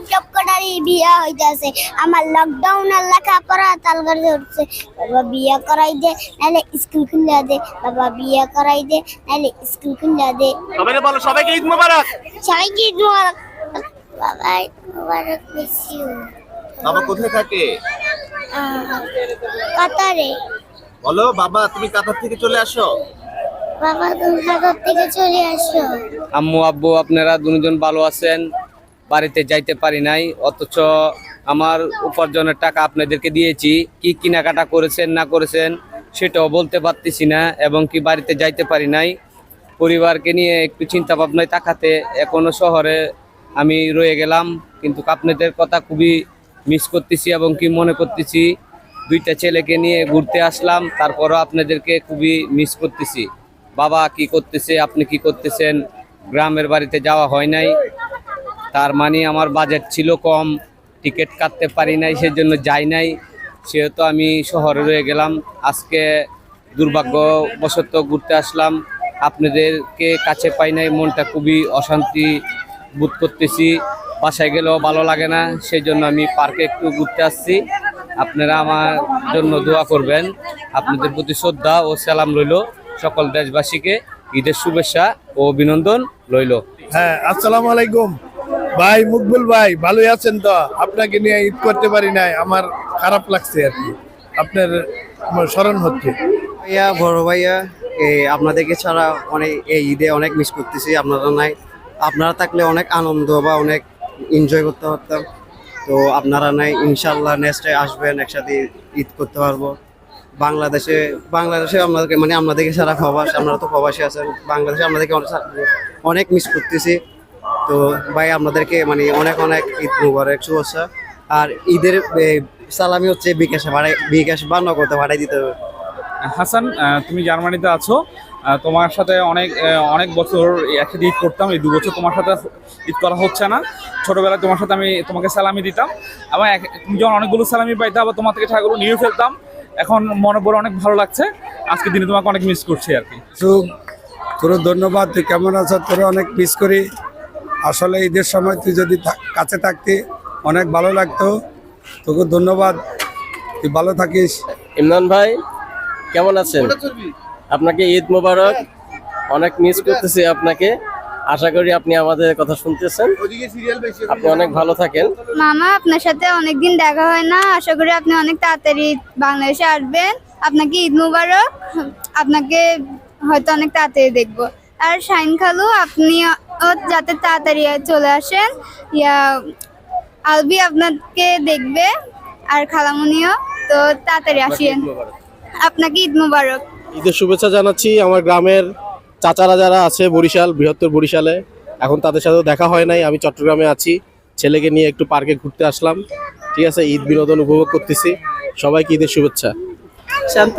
সবকটারই বিয়া হইতাছে। আমার লকডাউনের লেখাপড়া তাল করে ধরছে। বাবা বিয়া করাই দে, নাহলে স্কুল খুলে দে। বাবা বিয়া করাই দে, নাহলে স্কুল খুলে দে। সবাইকে বলো, সবাইকে ঈদ মোবারক। সবাইকে ঈদ মোবারক। বাবা ঈদ মোবারক বেশি। বাবা কোথায় থাকে? কাতারে। বলো বাবা, তুমি কাতার থেকে চলে আসো। বাবা তুমি কাতার থেকে চলে আসো। আম্মু আব্বু আপনারা দুজন ভালো আছেন? বাড়িতে যাইতে পারি নাই, অথচ আমার উপার্জনের টাকা আপনাদেরকে দিয়েছি। কি কেনাকাটা করেছেন না করেছেন সেটাও বলতে পারতেছি না, এবং কি বাড়িতে যাইতে পারি নাই। পরিবারকে নিয়ে একটু চিন্তা ভাবনায় তাকাতে এখনো শহরে আমি রয়ে গেলাম, কিন্তু আপনাদের কথা খুবই মিস করতেছি এবং কি মনে করতেছি। দুইটা ছেলেকে নিয়ে ঘুরতে আসলাম, তারপরও আপনাদেরকে খুবই মিস করতেছি। বাবা কি করতেছে, আপনি কি করতেছেন? গ্রামের বাড়িতে যাওয়া হয় নাই, তার মানে আমার বাজেট ছিল কম, টিকিট কাটতে পারি নাই, সেজন্য যাই নাই। সেহেতু আমি শহরে রয়ে গেলাম। আজকে দুর্ভাগ্যবশত ঘুরতে আসলাম, আপনাদেরকে কাছে পাই নাই, মনটা খুবই অশান্তি বোধ করতেছি। বাসায় গেলেও ভালো লাগে না, সেই জন্য আমি পার্কে একটু ঘুরতে আসছি। আপনারা আমার জন্য দোয়া করবেন। আপনাদের প্রতি শ্রদ্ধা ও সালাম রইল। সকল দেশবাসীকে ঈদের শুভেচ্ছা ও অভিনন্দন রইল। হ্যাঁ, আসসালামু আলাইকুম ভাই মুকবুল ভাই, ভালোই আছেন তো? আপনাকে নিয়ে ঈদ করতে পারি নাই, আমার খারাপ লাগছে আর কি। আপনার স্মরণ হচ্ছে। ভাইয়া, বড় ভাইয়া, আপনাদেরকে ছাড়া অনেক এই ঈদে অনেক মিস করতেছি। আপনারা নাই, আপনারা থাকলে অনেক আনন্দ বা অনেক এনজয় করতে পারতাম। তো আপনারা নাই, ইনশাল্লাহ নেক্সটে আসবেন, একসাথে ঈদ করতে পারবো। বাংলাদেশে আপনাদেরকে মানে আপনাদেরকে ছাড়া প্রবাস, আপনারা তো প্রবাসী আছেন, বাংলাদেশে আপনাদেরকে অনেক মিস করতেছি। তো ভাই আপনাদেরকে মানে অনেক অনেক ঈদ মুবারক, শুভেচ্ছা। আর ঈদের সালামি হচ্ছে বিকাশ বা নগদে ভাড়াই দিতে হবে। হাসান, তুমি জার্মানিতে আছো, তোমার সাথে অনেক বছর একসাথে ঈদ করতাম। এই 2 বছর তোমার সাথে ঈদ করা হচ্ছে না। ছোটবেলায় তোমার সাথে আমি তোমাকে সালামি দিতাম, এবং তুমি যখন অনেকগুলো সালামি পাইতাম, আবার তোমার থেকে টাকাগুলো নিয়ে ফেলতাম। এখন মনে পড়ে অনেক ভালো লাগছে। আজকের দিনে তোমাকে অনেক মিস করছি আর কি। তোর ধন্যবাদ। তুই কেমন আছো? তোর অনেক মিস করি। আসলে ঈদের সময় তুই যদি কাছে থাকতি অনেক ভালো লাগতো। তোকে ধন্যবাদ, তুই ভালো থাকিস। ইমরান ভাই কেমন আছেন? আপনাকে ঈদ মোবারক। অনেক মিস করতেছি আপনাকে। আশা করি আপনি আমাদের কথা শুনতেছেন। আপনি অনেক ভালো থাকেন। মামা, আপনার সাথে অনেকদিন দেখা হয় না, আশা করি আপনি অনেক তাড়াতাড়ি বাংলাদেশে আসবেন। আপনাকে ঈদ মুবারক। আপনাকে হয়তো অনেক তাড়াতাড়ি দেখবো। আর শাইন খালু, আপনি যাতে তাড়াতাড়ি চলে আসেন। আলবি আপনাকে দেখবে, আর খালামুনিও। তো তাড়াতাড়ি আসেন। আপনাকে ঈদ মুবারক। ঈদের শুভেচ্ছা জানাচ্ছি আমার গ্রামের চাচারা যারা আছে বৃহত্তর বরিশালে। এখন তাদের সাথে দেখা হয় নাই, আমি চট্টগ্রামে আছি। ছেলেকে নিয়ে একটু পার্কে ঘুরতে আসলাম। ঠিক আছে, ঈদ বিনোদন উপভোগ করতেছি। সবাইকে ঈদের শুভেচ্ছা। শান্ত,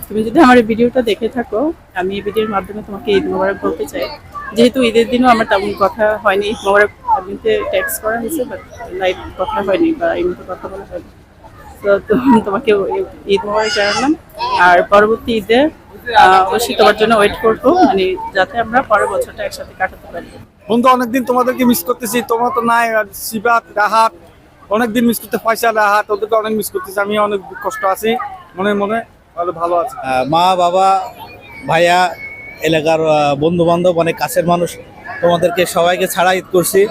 তুমি যদি আমার এই ভিডিওটা দেখে থাকো, আমি এই ভিডিওর মাধ্যমে তোমাকে ঈদ মোবারক বলতে চাই। যেহেতু ঈদের দিনও আমার তেমন কথা হয়নি, ঈদ মোবারক এমনিতে টেক্সট করা হয়েছে, বাট লাইভ কথা হয়নি বা এমনিতে কথা বলা হয়নি। তো তোমাকে ঈদ মোবারক জানালাম। আর পরবর্তী ঈদে অবশ্যই তোমার জন্য ওয়েট করবো, মানে যাতে আমরা পরের বছরটা একসাথে কাটাতে পারি। বন্ধু, অনেকদিন তোমাদেরকে মিস করতেছি। তোমরা তো নাই, সিবাত, রাহাত, অনেকদিন মিস করতে, ফয়সাল, রাহাত, ওদেরকে অনেক মিস করতেছি। আমি অনেক কষ্ট আছি মনে মনে, ভালো আছি। মা, বাবা, ভাইয়া, এলাকার বন্ধু বান্ধব, অনেক কাছের মানুষ, তোমাদেরকে সবাইকে ছাড়া ঈদ করছি।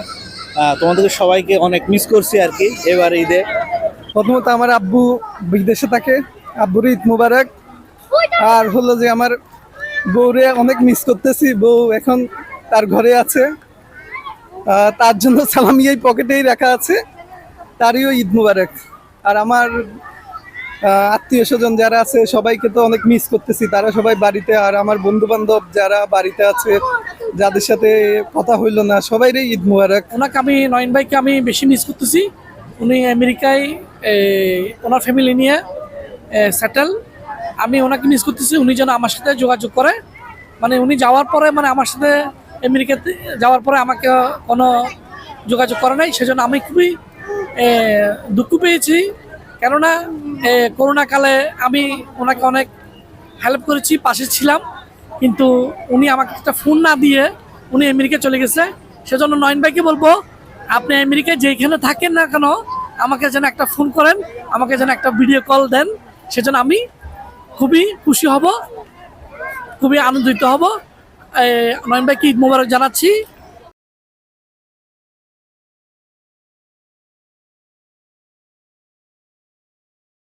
তোমাদেরকে সবাইকে অনেক মিস করছি আর কি এবার ঈদে। প্রথমত আমার আব্বু বিদেশে থাকে, আব্বুর ঈদ মুবারক। আর হলো যে আমার বউরে অনেক মিস করতেছি, বউ এখন তার ঘরে আছে, তার জন্য সালামি এই পকেটেই রাখা আছে, তারইও ঈদ মুবারক। আর আমার আত্মীয় স্বজন যারা আছে সবাইকে তো অনেক মিস করতেছি, তারা সবাই বাড়িতে। আর আমার বন্ধু বান্ধব যারা বাড়িতে আছে, যাদের সাথে কথা হইলো না, সবাইরই ঈদ মুবারক। ওনাকে আমি, নয়ন ভাইকে আমি বেশি মিস করতেছি। উনি আমেরিকায় ওনার ফ্যামিলি নিয়ে সেটেল। আমি ওনাকে মিস করতেছি। উনি যেন আমার সাথে যোগাযোগ করে, মানে উনি যাওয়ার পরে, মানে আমার সাথে আমেরিকাতে যাওয়ার পরে আমাকে কোনো যোগাযোগ করে নাই। সেজন্য আমি খুবই দুঃখ পেয়েছি। কেননা করোনাকালে আমি ওনাকে অনেক হেল্প করেছি, পাশে ছিলাম, কিন্তু উনি আমাকে একটা ফোন না দিয়ে উনি আমেরিকা চলে গেছে। সেজন্য নয়ন ভাইকে বলবো আপনি আমেরিকায় যেখানে থাকেন না কেন আমাকে যেন একটা ফোন করেন, আমাকে যেন একটা ভিডিও কল দেন, সেজন্য আমি খুবই খুশি হব, খুবই আনন্দিত হব। নয়ন ভাইকে ঈদ মোবারক জানাচ্ছি।